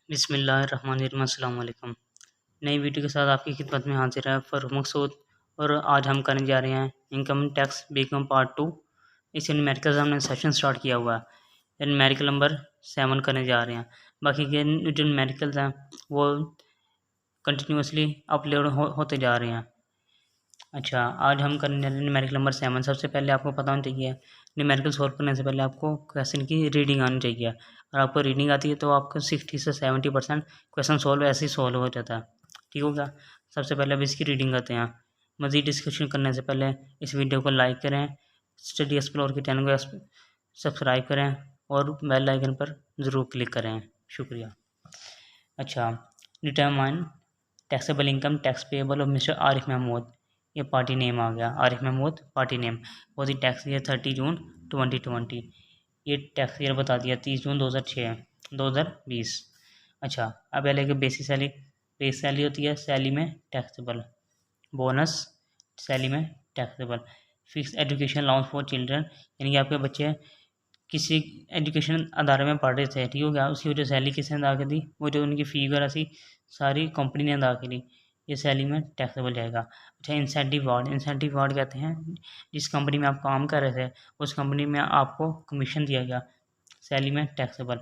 बिस्मिल्लाहिर्रहमानिर्रहीम। अस्सलाम वालेकुम। नई वीडियो के साथ आपकी खिदमत में हाजिर है फ़ारूक मकसूद। और आज हम करने जा रहे हैं इनकम टैक्स बीकॉम पार्ट 2। इस न्यूमेरिकल हमने सेशन स्टार्ट किया हुआ है। न्यूमेरिकल नंबर 7 करने जा रहे हैं। बाकी के जो न्यूमेरिकल्स हैं वो कंटिन्यूसली अपलोड होते जा रहे हैं। अच्छा, आज हम करने जा रहे हैं न्यूमेरिकल नंबर 7। सबसे पहले आपको पता होना चाहिए न्यूमेरिकल सॉल्व करने से पहले आपको क्वेश्चन की रीडिंग आनी चाहिए। अगर आपको रीडिंग आती है तो आपको 60 से 70% क्वेश्चन सॉल्व ऐसे ही सॉल्व हो जाता है। ठीक हो गया। सबसे पहले अब इसकी रीडिंग करते हैं। मज़ीद डिस्कशन करने से पहले इस वीडियो को लाइक करें, स्टडी एक्सप्लोर के चैनल को सब्सक्राइब करें और बेल आइकन पर ज़रूर क्लिक करें। शुक्रिया। अच्छा, determine taxable income tax payable of mister Arif Mahmood. ये पार्टी नेम आ गया, आरिफ महमूद पार्टी नेम। वो थी टैक्स ईयर 30 जून 2020। ये टैक्स ईयर बता दिया 30 जून 2020। अच्छा, अब पहले कि बेसिक सैलरी, बेस सैलरी होती है सैलरी में टैक्सेबल, बोनस सैलरी में taxable, fix education allowance for children, यानी कि आपके बच्चे किसी एजुकेशन अदारे में पढ़ रहे थे, ठीक हो गया, उसकी वजह सैलरी किसने अदा कर दी, वो जो उनकी फ़ी वगैरह थी सारी कंपनी ने अदा करी, ये सैलरी में टैक्सेबल जाएगा। अच्छा, इंसेंटिव अवार्ड, इंसेंटिव अवार्ड कहते हैं जिस कंपनी में आप काम कर रहे थे उस कंपनी में आपको कमीशन दिया गया, सैलरी में taxable.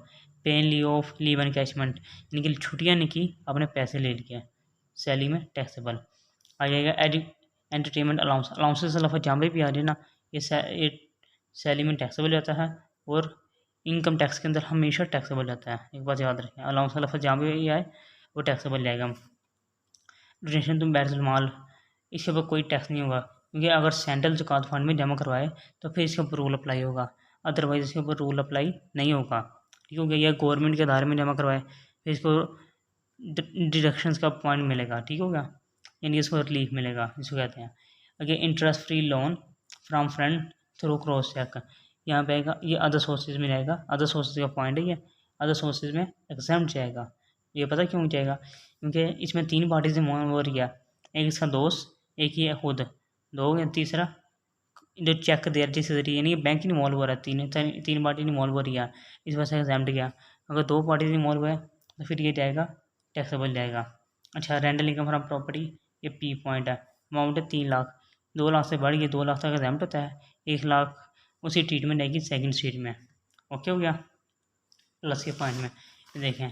Pen leave of leave encashment, यानी कि छुट्टियाँ नहीं की, आपने पैसे ले लिए, सैलरी में टैक्सेबल। आ जाएगा एंटरटेनमेंट अलाउंस, अलाउंसेस लफा जहाँ भी आ जाए ना, ये सैलरी में टैक्सेबल जाता है और इनकम टैक्स के अंदर हमेशा टैक्सेबल जाता है। एक बात याद रखें, अलाउंस का लफ्ज़ जहाँ भी आए वो टैक्सेबल जाएगा। डोनेशन तुम बैटल माल, इसके ऊपर कोई टैक्स नहीं होगा, क्योंकि अगर सेंट्रल ज़कात फंड में जमा करवाए तो फिर इसके ऊपर रूल अप्लाई होगा, अदरवाइज़ इसके ऊपर रूल अप्लाई नहीं होगा। ठीक हो गया। या गवर्नमेंट के आधार में जमा करवाए फिर इसको डिडक्शंस का पॉइंट मिलेगा। ठीक हो गया, यानी इसको रिलीफ मिलेगा, इसको कहते हैं। अगर interest free loan from friend through cross cheque, यहाँ पे आएगा ये अदर सोर्सेज में जाएगा, अदर सोर्सेज का पॉइंट है ये, अदर सोर्सेज में एग्जाम्प्ट जाएगा। ये पता क्यों जाएगा, क्योंकि इसमें 3 पार्टी से इन्वॉल्व हो रही है, एक इसका दोस्त, एक ही है खुद, दो या तीसरा जो चेक दे रहा जिस जरिए, यानी बैंक ही इन्वॉल्व हो रहा है, तीन पार्टी इन्वॉल्व हो रही है, इस वजह से एग्जाम्प्ट गया। अगर 2 पार्टी इन्वॉल्व है तो फिर ये जाएगा टैक्सेबल जाएगा। अच्छा, रेंटल इनकम फ्रॉम प्रॉपर्टी, ये पी पॉइंट है, अमाउंट है 3 लाख, 2 लाख से बढ़ गई 2 लाख तक एग्जाम्प्ट होता है, 1 लाख उसी ट्रीटमेंट आएगी सेकंड स्टेज में। ओके हो गया। प्लस के पॉइंट में देखें,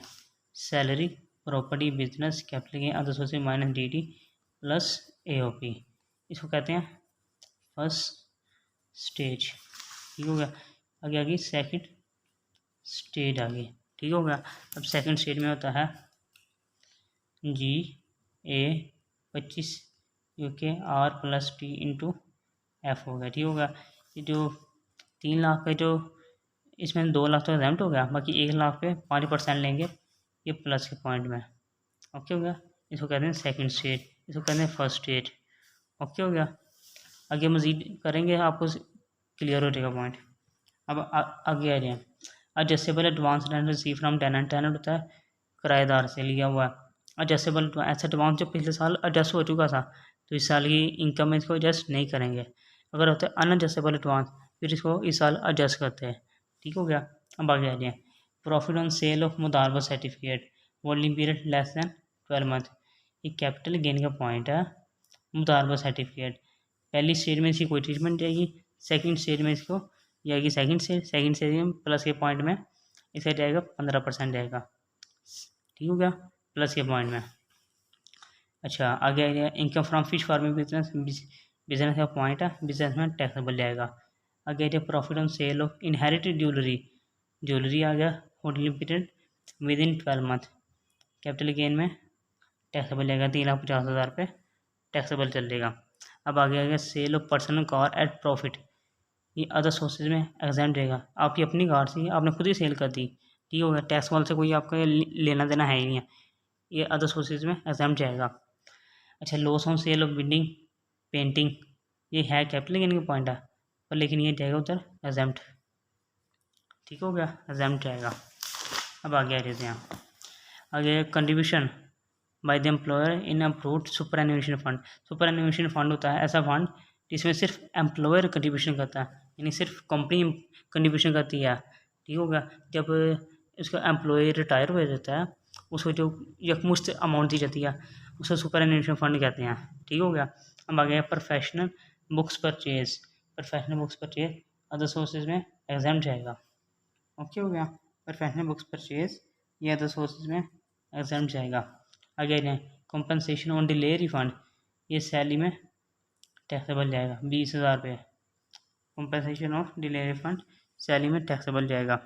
salary, property, business, capital gain, other sources minus D plus AOP, इसको कहते हैं फर्स्ट स्टेज। ठीक हो गया। आगे आगे सेकंड स्टेज आगे। ठीक हो गया। अब सेकंड स्टेज में होता है GA25 UK R plus T into F हो गया। ठीक हो गया। ये जो 3 लाख का जो इसमें 2 लाख तो एग्जाम्प्ट हो गया, बाकी 1 लाख पे 5% लेंगे, ये प्लस के पॉइंट में। ओके हो गया। इसको कहते हैं सेकंड स्टेज, इसको कहते हैं फर्स्ट स्टेज। ओके हो गया। आगे मज़ीद करेंगे, आपको क्लियर हो जाएगा पॉइंट। अब आगे आ जाए, adjustable advance rent receive from tenant, tenant होता है किराएदार से लिया हुआ है। एडजस्टेबल ऐसा एडवांस जो पिछले साल एडजस्ट हो चुका था तो इस साल की इनकम में इसको एडजस्ट नहीं करेंगे। अगर होता है अनएडजस्टेबल एडवांस फिर इसको इस साल एडजस्ट करते हैं। ठीक हो गया। अब आगे आ जाए, प्रॉफिट ऑन सेल ऑफ मुदारबा certificate, holding period less than 12 month, ये कैपिटल गेन का पॉइंट है। मुदारबा सर्टिफिकेट पहली स्टेज में इसकी कोई ट्रीटमेंट जाएगी, सेकंड स्टेज में इसको जाएगी सेकंड स्टेज में प्लस के पॉइंट में इसका जाएगा 15% जाएगा। ठीक हो गया, प्लस के पॉइंट में। अच्छा, आगे आ गया income from fish farming business, business का पॉइंट है, बिजनेस में टैक्सेबल जाएगा। आगे आ गया profit on sale of inherited jewellery, jewellery आ गया holding period within 12 month, capital gain में टैक्सेबल जाएगा, 3,50,000 पे टैक्सेबल चलेगा। अब आगे आ गया sale of personal car at profit, ये अदर सोर्सेज में एग्जाम देगा, आपकी अपनी कार थी आपने खुद ही सेल कर दी। ठीक हो गया, टैक्स वाले से कोई आपका लेना देना है ही नहीं है, ये अदर सोर्सेज में एग्जाम जाएगा। अच्छा, loss on sale of building painting, ये है कैपिटल गेन का पॉइंट है पर लेकिन ये जाएगा उधर एग्जाम्प्ट। ठीक हो गया, एग्जाम्प्ट जाएगा। अब आगे आ जाते हैं, आगे contribution by the employer in approved superannuation fund. Superannuation fund होता है ऐसा फंड जिसमें सिर्फ एम्प्लॉयर कंट्रीब्यूशन करता है, यानी सिर्फ कंपनी कंट्रीब्यूशन करती है। ठीक हो गया। जब इसका एम्प्लॉय रिटायर हो जाता है उसको जो यकमुश्त अमाउंट दी जाती है उसे सुपर एनुएशन फ़ंड कहते हैं। ठीक हो गया। अब आ गया professional books purchase. Professional books purchase other sources में एग्जाम जाएगा। ओके हो गया। प्रोफेशनल बुक्स परचेज ये अदर सोर्सेज में एग्जाम जाएगा। आगे जाए कंपनसेशन ऑन डिले रिफंड, ये सैलरी में टैक्सेबल जाएगा 20,000 रुपये। Compensation of delay refund salary में टैक्सेबल जाएगा।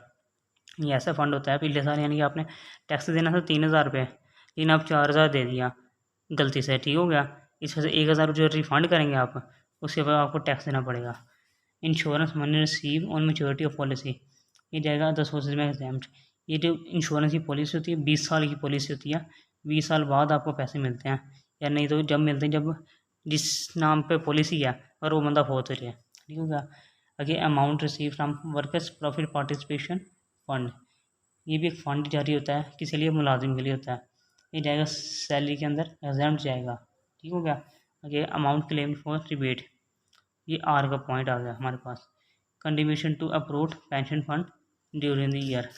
ये ऐसा फंड होता है पिछले साल यानी कि आपने टैक्स देना था 3,000 रुपये, लेकिन आप 4,000 दे दिया गलती से। ठीक हो गया। इसमें से 1,000 जो रिफंड करेंगे आप, उसके बाद आपको टैक्स देना पड़ेगा। Insurance money receive on maturity of policy, ये जाएगा 10 वर्सेज में एग्जाम्प्ट। ये जो इंश्योरेंस की पॉलिसी होती है 20 साल की पॉलिसी होती है, 20 साल बाद आपको पैसे मिलते हैं, या नहीं तो जब मिलते हैं जब जिस नाम पे पॉलिसी है और वो बंदा फोत हो जाए। ठीक हो गया। आगे amount receive from workers profit participation fund, ये भी एक फंड जारी होता है, किसी लिए मुलाजिम के लिए होता है, ये जाएगा सैलरी के अंदर एग्जाम्प्ट जाएगा। ठीक हो गया। आगे अमाउंट क्लेम फॉर रिबेट, ये आर का पॉइंट आ गया हमारे पास। Contribution to approved pension fund during the year,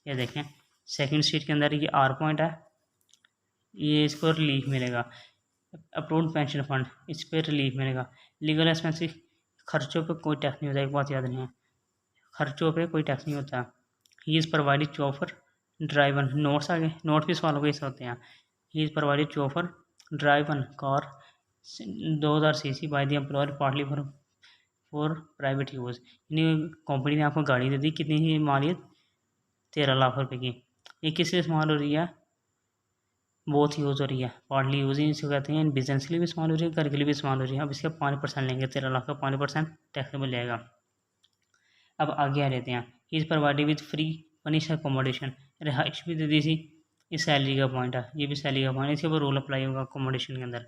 ये देखें सेकंड शीट के अंदर ये आर पॉइंट है, ये इसको रिलीफ मिलेगा। अप्रूव्ड पेंशन फंड इस पर रिलीफ मिलेगा। लीगल एक्सपेंसिस, खर्चों पे कोई टैक्स नहीं होता, एक बात याद नहीं है, खर्चों पे कोई टैक्स नहीं होता। He is provided chauffeur driven, notes आ गए, नोट भी सवालों के हिस्से होते हैं। He is provided chauffeur driven car 2000 CC by the employer partly for private use, यानी कंपनी ने आपको गाड़ी दे दी, कितनी ही मालियत 13 लाख रुपए की। ये किस लिए इस्तेमाल हो रही है, बहुत यूज़ हो रही है, पार्टली यूज़ इसको कहते हैं। बिजनेस के लिए भी इस्तेमाल हो रही है, घर के लिए भी इस्तेमाल हो रही है। अब इसका 5% लेंगे, 13 लाख का 5% टैक्सेबल जाएगा। अब आगे आ लेते हैं, he is provided with free furnish accommodation, रिहाइश भी दे दी थी, ये सैलरी का पॉइंट है, ये भी सैलरी का पॉइंट, इसके ऊपर रूल अप्लाई होगा अकोमोडेशन के अंदर।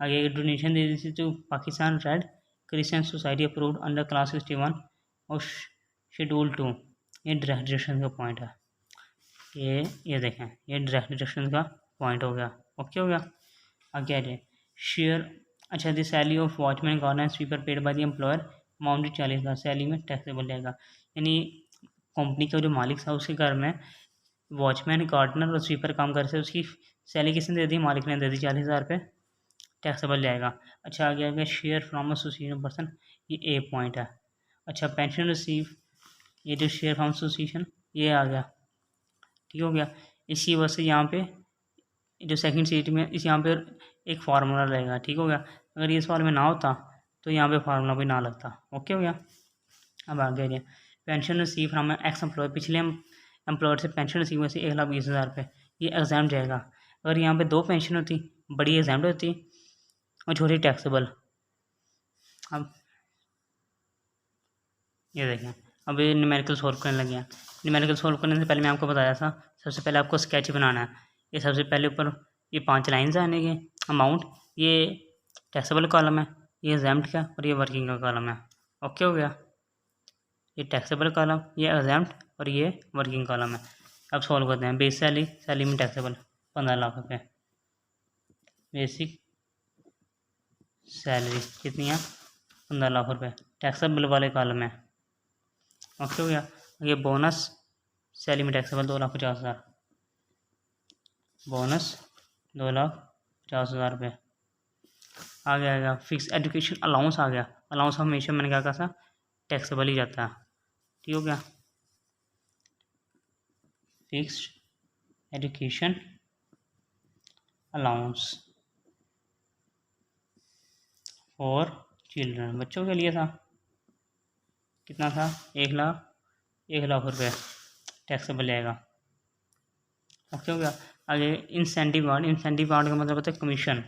आगे डोनेशन दे दी थी तो Pakistan red Christian society approved under class 61 और शेड्यूल 2, ये डायरेक्ट डिडक्शन का पॉइंट है। ये देखें ये डायरेक्ट डिडक्शन का पॉइंट हो गया। ओके हो गया। आगे आ जाए शेयर, अच्छा the salary of watchman gardener and sweeper paid by the employer amount 40,000, salary में टैक्सेबल जाएगा। यानी कंपनी का जो मालिक था उसके घर में वॉचमैन गार्डनर और स्वीपर काम कर रहे थे, उसकी सैलरी किसने दे दी, मालिक ने दे दी, 40,000 रुपये टैक्सेबल जाएगा। अच्छा आगे आ गया शेयर फ्रॉम एसोसिएशन पर्सन, ये ए पॉइंट है। अच्छा पेंशन रिसीव, ये जो शेयर फ्रॉम एसोसिएशन ये आ गया। ठीक हो गया। इसी वजह से यहाँ पे जो सेकंड सीट में इस यहाँ पे एक फार्मूला रहेगा। ठीक हो गया। अगर ये सवाल में ना होता तो यहाँ पे फार्मूला भी ना लगता। ओके हो गया। अब आगे आ जाए pension receive from ex employ, पिछले एम्प्लॉयर से पेंशन रिसीव हुए से 1,20,000 रुपये, ये एग्जाम जाएगा। अगर यहाँ पे 2 पेंशन होती, बड़ी एग्जाम होती और छोटी टैक्सेबल। अब ये देखें, अब ये न्यूमेरिकल सॉल्व करने लगे हैं। न्यूमेरिकल सॉल्व करने से पहले मैं आपको बताया था, सबसे पहले आपको स्केच बनाना है। ये सबसे पहले ऊपर ये 5 लाइन्स आने के अमाउंट, ये टैक्सेबल कॉलम है, ये एग्जाम्प्ट का और ये वर्किंग का कॉलम है। ओके हो गया। ये टैक्सेबल कॉलम, ये एग्जाम्प्ट और ये वर्किंग कॉलम है। अब सॉल्व करते हैं। बेस सैलरी, सैलरी में टैक्सेबल 15 लाख रुपये, बेसिक सैलरी कितनी है 15 लाख रुपये, टैक्सेबल वाले कॉलम है। ओके हो गया। ये बोनस, सैलरी में टैक्सेबल 2,50,000, बोनस 2,50,000 रुपये। आ गया फिक्स एजुकेशन अलाउंस आ गया। अलाउंस हमेशा मैंने क्या कहा था टैक्सेबल ही जाता है। ठीक हो गया। Fixed education allowance for children, बच्चों के लिए था, कितना था 1,00,000 रुपये टैक्सेबल जाएगा। ओके हो गया। आगे इंसेंटिव अवार्ड, इंसेंटिव अवार्ड का मतलब होता है कमीशन,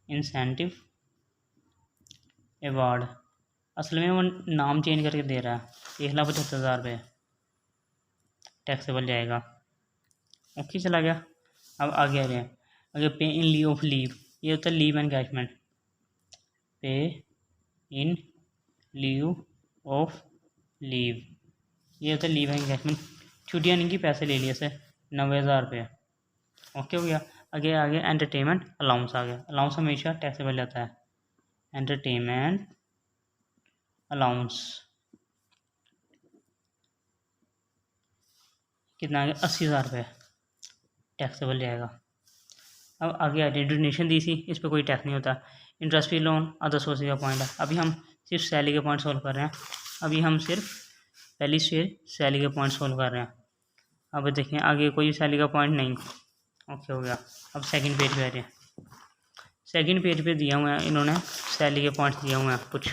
इंसेंटिव अवार्ड, असल में वो नाम चेंज करके दे रहा है, 1,75,000 रुपये टैक्सेबल जाएगा। ओके चला गया। अब आगे आ रहे हैं, आगे पे इन लीव ऑफ लीव, ये होता है लीव एनगेजमेंट, पे इन लीव ऑफ लीव, ये होता है लीव एनगेजमेंट, छुट्टियाँ नहीं की, पैसे ले लिए से 90,000 रुपये। ओके हो गया। आगे एंटरटेनमेंट अलाउंस आ गया। अलाउंस हमेशा टैक्सेबल जाता है, एंटरटेनमेंट अलाउंस कितना आ गया 80,000 रुपये। टैक्सेबल जाएगा। अब आगे आ जाए, डोनेशन दी थी, इस पर कोई टैक्स नहीं होता। Interest free loan other sources का पॉइंट है। अभी हम सिर्फ सैलरी के पॉइंट सोल्व कर रहे हैं। अभी हम सिर्फ पहली शेयर सैलरी के पॉइंट सोल्व कर रहे हैं। अब देखें आगे कोई सैलरी का पॉइंट नहीं। ओके हो गया। अब सेकंड पेज पे आ जाए। सेकंड पेज पे दिए हुए हैं इन्होंने सैलरी के पॉइंट्स दिए हुए हैं कुछ।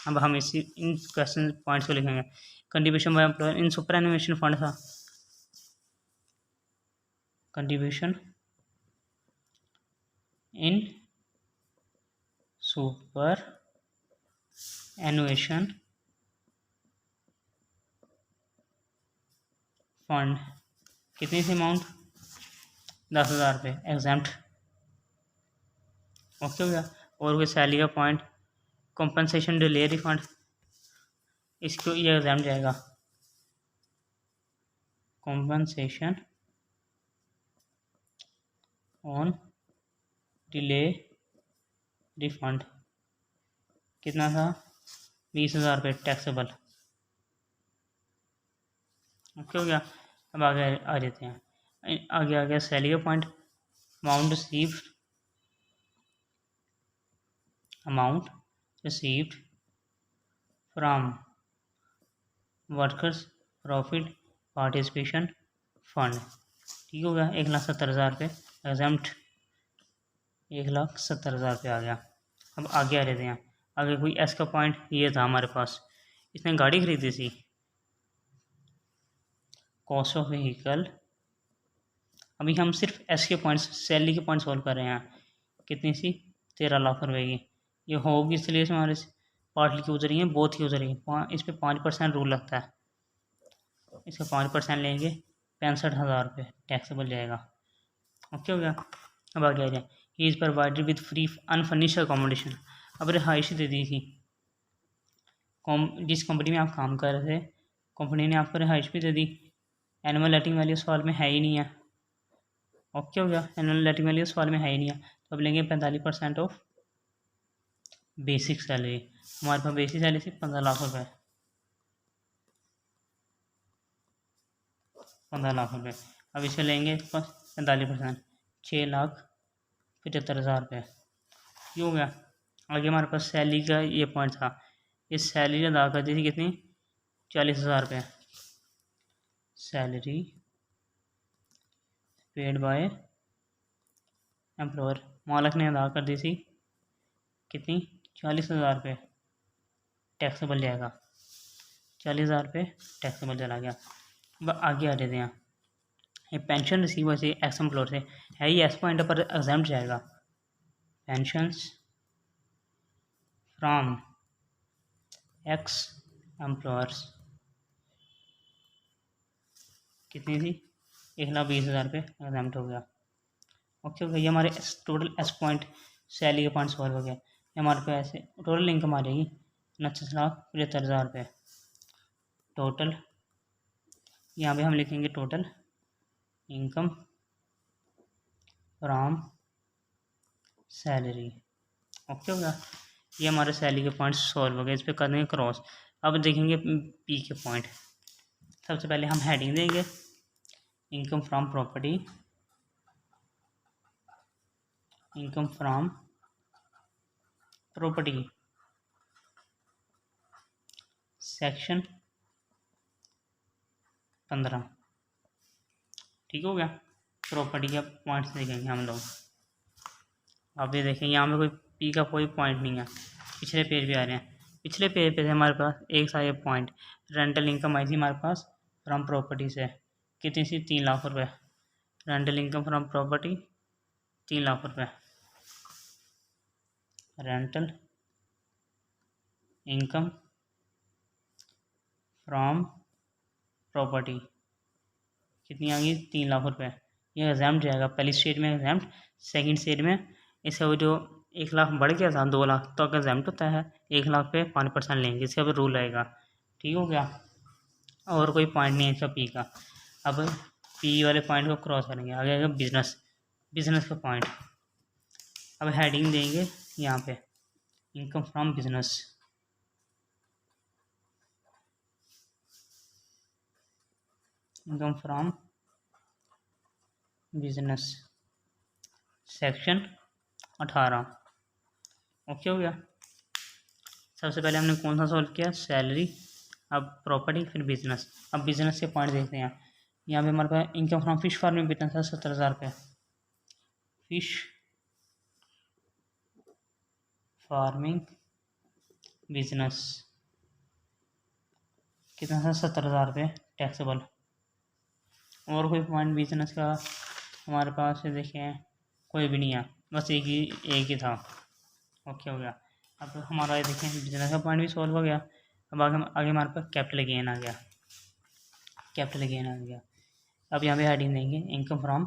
अब हम इन क्वेश्चन पॉइंट्स को लिखेंगे। Contribution by employer in superannuation fund था। कंट्रीब्यूशन इन सुपर एनुएशन फंड कितनी सी अमाउंट, 10,000 रुपये एग्जाम्प्ट। ओके हो गया। और कोई सैलरी का पॉइंट, कॉम्पनसेशन डिले रिफंड, इसको ये एग्जाम जाएगा। कॉम्पनसेशन ऑन डिले रिफंड कितना था, 20,000 रुपये टैक्सेबल। ओके हो गया। अब आगे आ जाते हैं। आगे आ गया सैलरी का point, amount received from workers profit participation fund. ठीक हो गया। 1,70,000 रुपये एग्जाम्प्ट, 1,70,000 रुपये आ गया। अब आगे आ जाते हैं। आगे कोई एस का पॉइंट ये था हमारे पास, इसने गाड़ी खरीदी थी, कॉस्ट ऑफ व्हीकल। अभी हम सिर्फ एस के पॉइंट्स, सैलरी के पॉइंट सॉल्व कर रहे हैं। कितनी सी, 13 लाख रुपए की। ये होगी इसलिए हमारे पार्टली क्यों उतरी है, बहुत ही उतरी है। इस पर 5% रूल लगता है, इसका 5% लेंगे, 65,000 रुपये टैक्सेबल जाएगा। ओके हो गया। अब आगे आ जाए। ही is provided with free unfurnished accommodation. अब रिहाइश दे दी थी, जिस कंपनी में आप काम कर रहे थे कंपनी ने आपको रिहाइश भी दे दी। एनुअल लेटिंग वैल्यू सवाल में है ही नहीं है। ओके हो गया। एनुअल लेटिंग वैल्यू सवाल में है ही नहीं है, तो अब लेंगे 45% ऑफ बेसिक सैलरी। हमारे पास बेसिक सैलरी थी 15 लाख रुपये, 15 लाख रुपये। अब इसे लेंगे 45%, 6,75,000 रुपये। ये हो गया। आगे हमारे पास सैलरी का ये पॉइंट था, इस सैलरी अदा कर दी थी कितनी, 40,000 रुपये। सैलरी पेड बाय एम्प्लॉयर, मालिक ने अदा कर दी थी कितनी, 40,000 रुपये टैक्सेबल जाएगा। 40,000 रुपये टैक्सेबल चला गया। अब आगे आ जाते हैं। ये पेंशन रिसीवर से एक्स एम्प्लॉयर से है, ये एस पॉइंट पर एग्जाम्प्ट जाएगा। पेंशंस फ्रॉम एक्स एम्प्लॉयर्स कितनी थी, 1,20,000 रुपये एग्जाम्प्ट हो गया। ओके हो गया। ये हमारे टोटल एस पॉइंट सैलरी के पॉइंट सॉल्व हो गया। ये हमारे पे ऐसे टोटल इनकम आ जाएगी 29,75,000 रुपये टोटल। यहाँ पे हम लिखेंगे total income from salary. Okay हो गया। ये हमारे सैलरी के पॉइंट्स सॉल्व हो गए, इस पर कर देंगे क्रॉस। अब देखेंगे पी के पॉइंट। सबसे पहले हम हेडिंग देंगे income from property, income from property section 15। ठीक हो गया। प्रॉपर्टी का पॉइंट्स देखेंगे हम लोग। अब ये देखें यहाँ पे कोई पी का कोई पॉइंट नहीं है। पिछले पेज पे आ रहे हैं। पिछले पेज पे हमारे पास एक सा ये पॉइंट, रेंटल इनकम आई थी हमारे पास फ्रॉम प्रॉपर्टी से, कितनी सी, 3 लाख रुपए। Rental income from property 3 lakh रुपए। रेंटल इनकम फ्रॉम प्रॉपर्टी कितनी आ गई, 3 लाख रुपए। ये एग्जाम जाएगा। पहली स्टेज में एग्जाम, सेकंड स्टेज में इससे वो जो 1 लाख बढ़ गया था 2 लाख तो एग्जाम होता है, 1 लाख पे 5% लेंगे, इसका अब रूल आएगा। ठीक हो गया। और कोई पॉइंट नहीं है इसका पी का। अब पी वाले पॉइंट को क्रॉस करेंगे। आगे आएगा बिजनेस, बिजनेस का पॉइंट। अब हेडिंग देंगे यहाँ पे income from business, income from business section 18। Okay हो गया। सबसे पहले हमने कौन सा सॉल्व किया, सैलरी, अब प्रॉपर्टी, फिर बिजनेस। अब बिजनेस के पॉइंट देखते हैं। यहाँ पे हमारे पास इनकम फ्रॉम फिश फार्मिंग कितना था, 70,000 रुपये। फिश फार्मिंग बिजनेस कितना था, 70,000 रुपये टैक्सेबल। और कोई पॉइंट बिजनेस का हमारे पास देखें कोई भी नहीं है, बस एक ही था। ओके हो गया। अब हमारा देखें बिजनेस का पॉइंट भी सॉल्व हो गया। अब आगे हमारे पास कैपिटल गेन आ गया। कैपिटल गेन आ गया। अब यहाँ पे हेडिंग देंगे income from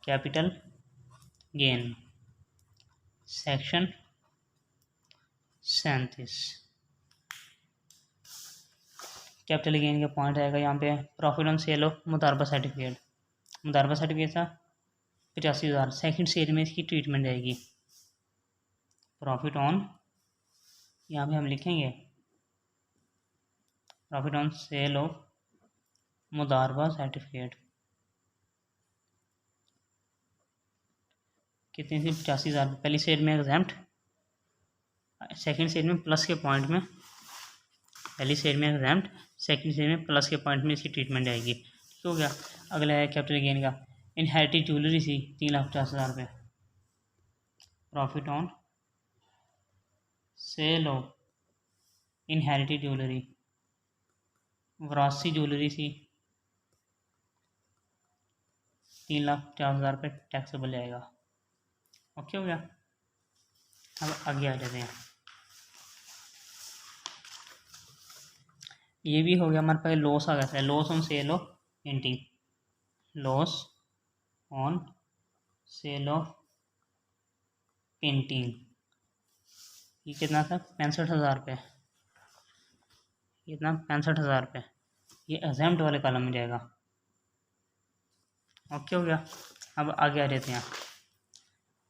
capital gain section 37। Capital gain का पॉइंट आएगा यहाँ पे प्रॉफिट ऑन सेल ऑफ मुदारबा सर्टिफिकेट। मुदारबा सर्टिफिकेट था 85,000। सेकंड शेयर में इसकी ट्रीटमेंट जाएगी। प्रॉफिट ऑन, यहाँ पे हम लिखेंगे प्रॉफिट ऑन सेल ऑफ मुदारबा सर्टिफिकेट कितनी थी, 85,000। पहली शेयर में एग्जाम्प्ट, सेकंड शेयर में प्लस के पॉइंट में, पहली शेयर में एग्जाम्प्ट, सेकंड शेयर में प्लस के पॉइंट में इसकी ट्रीटमेंट आएगी। ठीक हो गया। अगला है कैपिटल गेन का, इनहेरिटेड ज्वेलरी थी 3,50,000 रुपये। Profit on sale of inherited jewellery, वरासी ज्वेलरी थी 3,50,000 रुपये टैक्सेबल जाएगा। ओके हो गया। अब आगे आ जाते हैं। ये भी हो गया हमारे पास। लॉस आ गया था, loss on sale of painting, loss on sale of painting, ये कितना था, 65,000 रुपये। कितना, 65,000 रुपये। ये एग्जाम्प्ट वाले कॉलम में जाएगा। ओके हो गया। अब आगे आ जाते हैं।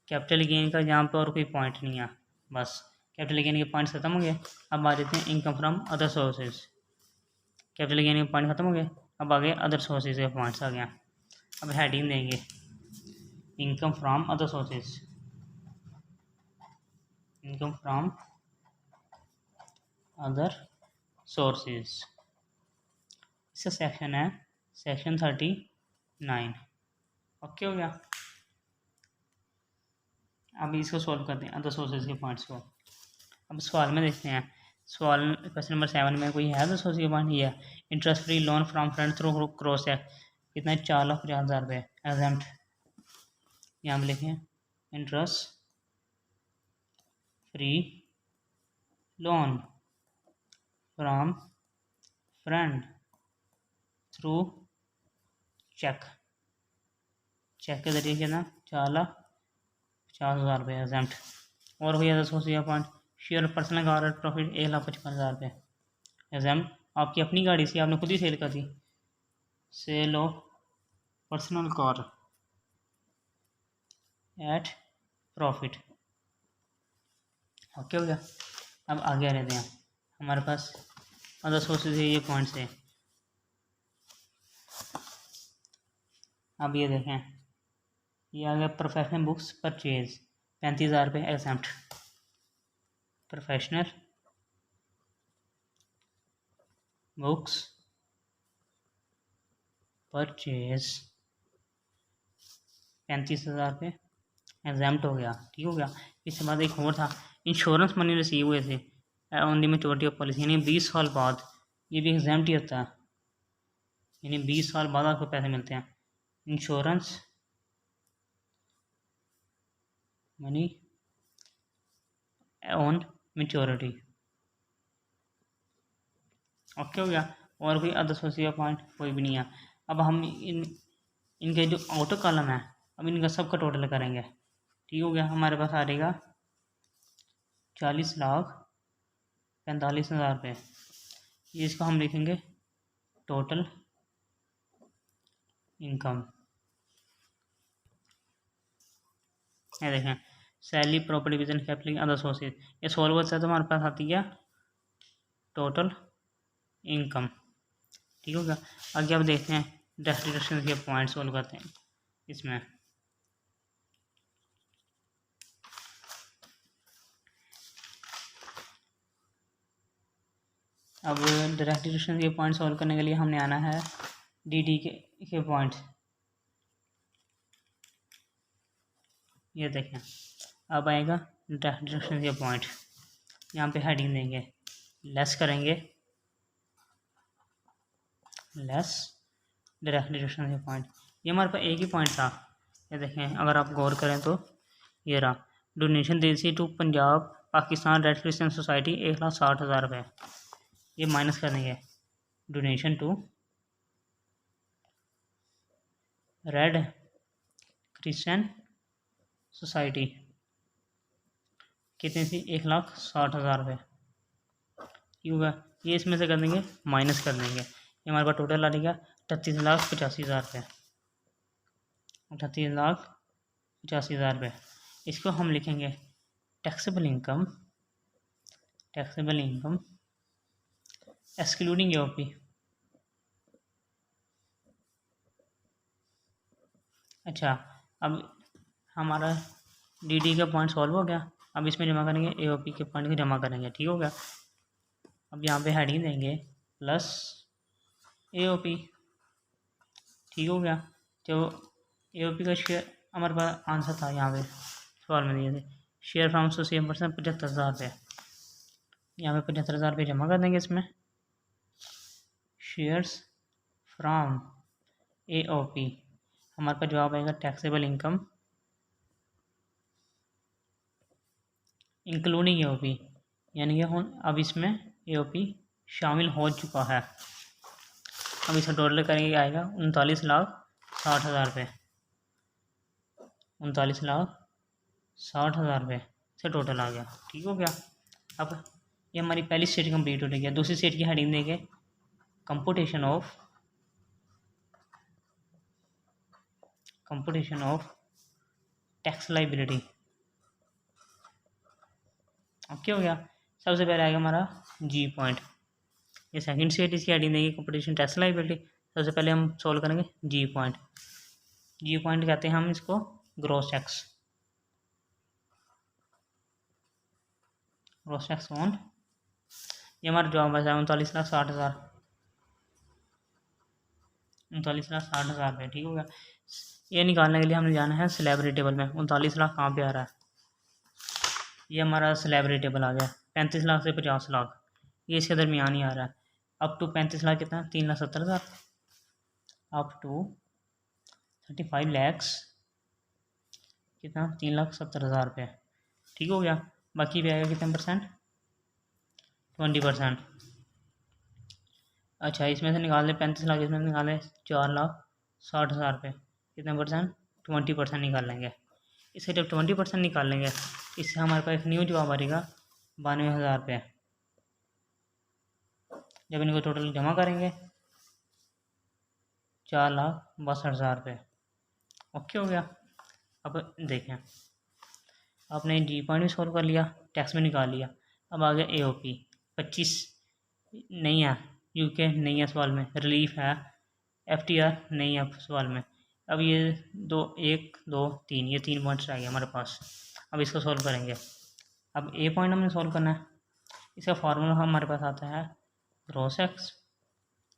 कैपिटल गेन का यहाँ पे और कोई पॉइंट नहीं है, बस कैपिटल गेन के पॉइंट्स खत्म हो गए। अब आ जाते हैं income from other sources. Capital gain के पॉइंट खत्म हो गए, अब आगे अदर सोर्सेज के पॉइंट्स आ गए। अब हेडिंग देंगे income from other sources, income from other sources. इसका सेक्शन है सेक्शन 39। ओके हो गया। अब इसको सॉल्व करते हैं अदर सोर्सेज के पॉइंट्स को। अब सवाल में देखते हैं। सवाल क्वेश्चन नंबर 7 में कोई है अदर सोर्स के पॉइंट, ये interest free loan from friend through cross cheque कितना है, 4,50,000 रुपये एग्जाम्प्ट। यहाँ पर लिखें interest free loan from friend through cheque, cheque के जरिए कितना, 4,50,000 रुपये एग्जाम्प्ट। और कोई अदर सोर्स या point, share personal car at profit 1,55,000 रुपये एग्जाम्प्ट। आपकी अपनी गाड़ी थी, आपने खुद ही सेल कर दी, sale of personal car at profit. Okay हो गया। अब आगे आ रहते हैं। हमारे पास अदर सोर्सेज है, ये पॉइंट्स है। अब ये देखें, ये आ गया प्रोफेशनल बुक्स परचेज 35,000 रुपये एग्जाम्प्ट। प्रोफेशनल बुक्स परचेज 35,000 रुपये एग्जाम्प्ट हो गया। ठीक हो गया। इसके बाद एक और था, इंश्योरेंस मनी रिसीव हुए थे on the maturity of policy, यानी 20 साल बाद, ये भी एग्जाम्प्ट ही होता है, यानी 20 साल बाद आपको पैसे मिलते हैं। Insurance money on maturity. Okay हो गया। और कोई अदर सोर्स या पॉइंट कोई भी नहीं है। अब हम इनके जो आउटर कॉलम है, अब इनका सबका टोटल करेंगे। ठीक हो गया। हमारे पास आ जाएगा 40,45,000 रुपये। ये इसको हम लिखेंगे टोटल इनकम। ये देखें salary property vision capital other sources, ये सॉल्व होता है तो हमारे पास आती है टोटल इनकम। ठीक हो गया। आगे अब देखते हैं डायरेक्ट डिडक्शन के पॉइंट सोल्व करते हैं इसमें। अब डायरेक्ट डिडक्शन के पॉइंट सोल्व करने के लिए हमने आना है डी के पॉइंट। ये देखें, अब आएगा डायरेक्ट डिडक्शन के पॉइंट। यहाँ पे हेडिंग देंगे, लेस करेंगे, लेस डायरेक्ट डिडक्शन के पॉइंट। ये हमारे पास एक ही पॉइंट था। ये देखें, अगर आप गौर करें तो ये रहा, डोनेशन दी थी to Punjab Pakistan red Christian society 1,60,000 रुपये। ये माइनस कर देंगे, donation to red Christian society कितनी थी, 1,60,000 रुपये। क्यों है ये, इसमें से कर देंगे माइनस कर देंगे। ये हमारे पास टोटल आ जाएगा 38,85,000 रुपये, 38,85,000 रुपये। इसको हम लिखेंगे taxable income, taxable income excluding EOP. अच्छा, अब हमारा डीडी का पॉइंट सॉल्व हो गया। अब इसमें जमा करेंगे एओपी के पॉइंट को जमा करेंगे, ठीक हो गया। अब यहाँ पे हेडिंग देंगे प्लस एओपी, ठीक हो गया। जो एओपी का शेयर हमारे पास आंसर था यहाँ पे सवाल में दिए थे, शेयर फ्राम एसोसिएट पर्सन 75,000 रुपये। यहाँ पे 75,000 रुपये जमा कर देंगे इसमें। शेयर्स फ्राम एओपी, हमारे पास जवाब आएगा टैक्सेबल इनकम इंक्लूडिंग एओपी, यानी कि अब इसमें एओपी शामिल हो चुका है। अब इसका टोटल करेंगे आएगा 39,60,000 रुपये, 39,60,000 रुपये से टोटल आ गया, ठीक हो गया। अब ये हमारी पहली स्टेट कंप्लीट हो रही है। दूसरी स्टेट की हेडिंग देंगे computation of tax liability. Okay हो गया। सबसे पहले आएगा हमारा जी पॉइंट। ये सेकंड स्टेट, इसकी हेडिंग देंगे कंप्यूटेशन टैक्स लाइबिलिटी। सबसे पहले हम सॉल्व करेंगे जी पॉइंट। जी पॉइंट कहते हैं हम इसको gross tax, gross tax on, ये हमारा जवाब है 39,60,000, 39,60,000 रुपये, ठीक हो गया। ये निकालने के लिए हमने जाना है स्लैब टेबल में। 39 लाख कहाँ पे आ रहा है, ये हमारा स्लैब टेबल आ गया। 35 लाख से 50 लाख, ये इसके दरमियान ही आ रहा है। अप टू 35 लाख कितना, 3,70,000। अप टू 35 लैक्स कितना, 3,70,000 रुपये, ठीक हो गया। बाकी भी आएगा कितने परसेंट, 20%। अच्छा, इसमें से निकाल लें 35 लाख, इसमें से निकाल लें 4,60,000 रुपये, कितने परसेंट, 20% निकाल लेंगे। इससे जब 20% निकाल लेंगे, इससे हमारे पास एक न्यू जवाब आ जाएगा 92,000 रुपये। जब इनको टोटल जमा करेंगे 4,62,000 रुपये, ओके हो गया। अब देखें, आपने जी पॉइंट भी सॉल्व कर लिया, टैक्स में निकाल लिया। अब आ गया एओपी 25 नहीं है, यूके नहीं है सवाल में, रिलीफ है, एफटीआर नहीं है सवाल में। अब ये 1 2 3 ये 3 पॉइंट्स रह गए हमारे पास। अब इसको सॉल्व करेंगे। अब ए पॉइंट हमने सॉल्व करना है। इसका फार्मूला हमारे पास आता है gross tax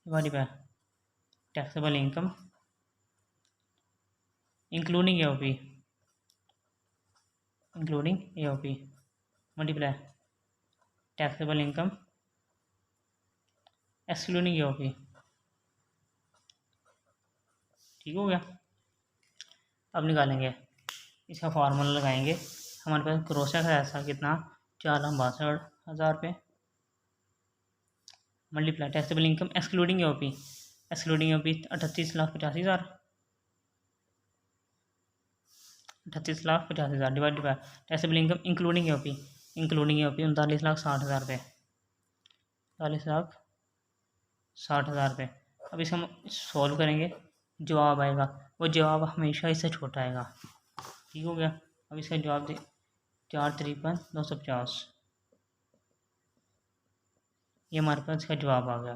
divided by taxable income including AOP, multiply taxable income excluding AOP, ठीक हो गया। अब निकालेंगे, इसका फार्मूला लगाएंगे। हमारे पास ग्रॉस टैक्स है ऐसा कितना, 4,62,000 रुपये, multiply taxable income excluding AOP, 38,85,000, 38,85,000 divided by taxable income including AOP, 39,60,000 रुपये, 40,60,000 रुपये। अब इसे हम सॉल्व करेंगे, जवाब आएगा, वो जवाब हमेशा इससे छोटा आएगा, ठीक हो गया। अब इसका जवाब दे 4,53,250, ये हमारे पास इसका जवाब आ गया।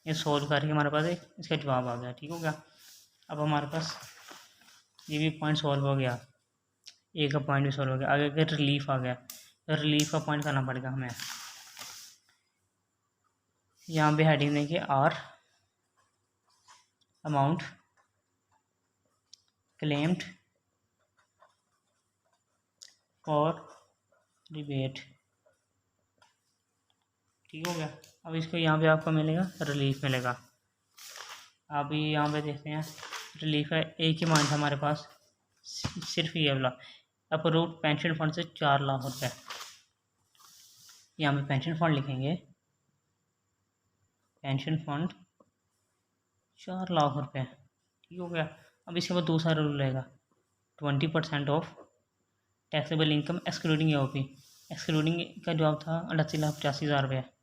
ये सॉल्व करके हमारे पास एक इसका जवाब आ गया। ठीक हो गया। अब हमारे पास ये भी पॉइंट सॉल्व हो गया, ए का पॉइंट भी सॉल्व हो गया। आगे अगर रिलीफ आ गया तो रिलीफ का पॉइंट करना पड़ेगा हमें। यहाँ पे हेडिंग देंगे are amount claimed for rebate. ठीक हो गया। अब इसको यहाँ पे आपको मिलेगा रिलीफ मिलेगा। अब यहाँ पे देखते हैं रिलीफ है, एक ही मान था हमारे पास, सिर्फ ये वाला अप्रूव्ड पेंशन फंड से 4 लाख रुपए। यहाँ पे पेंशन फंड लिखेंगे, पेंशन फंड 4 लाख रुपए। ठीक हो गया। अब इसके बाद दूसरा रूल रहेगा 20% of taxable income excluding AOP। Excluding का जवाब था 38,85,000 रुपये।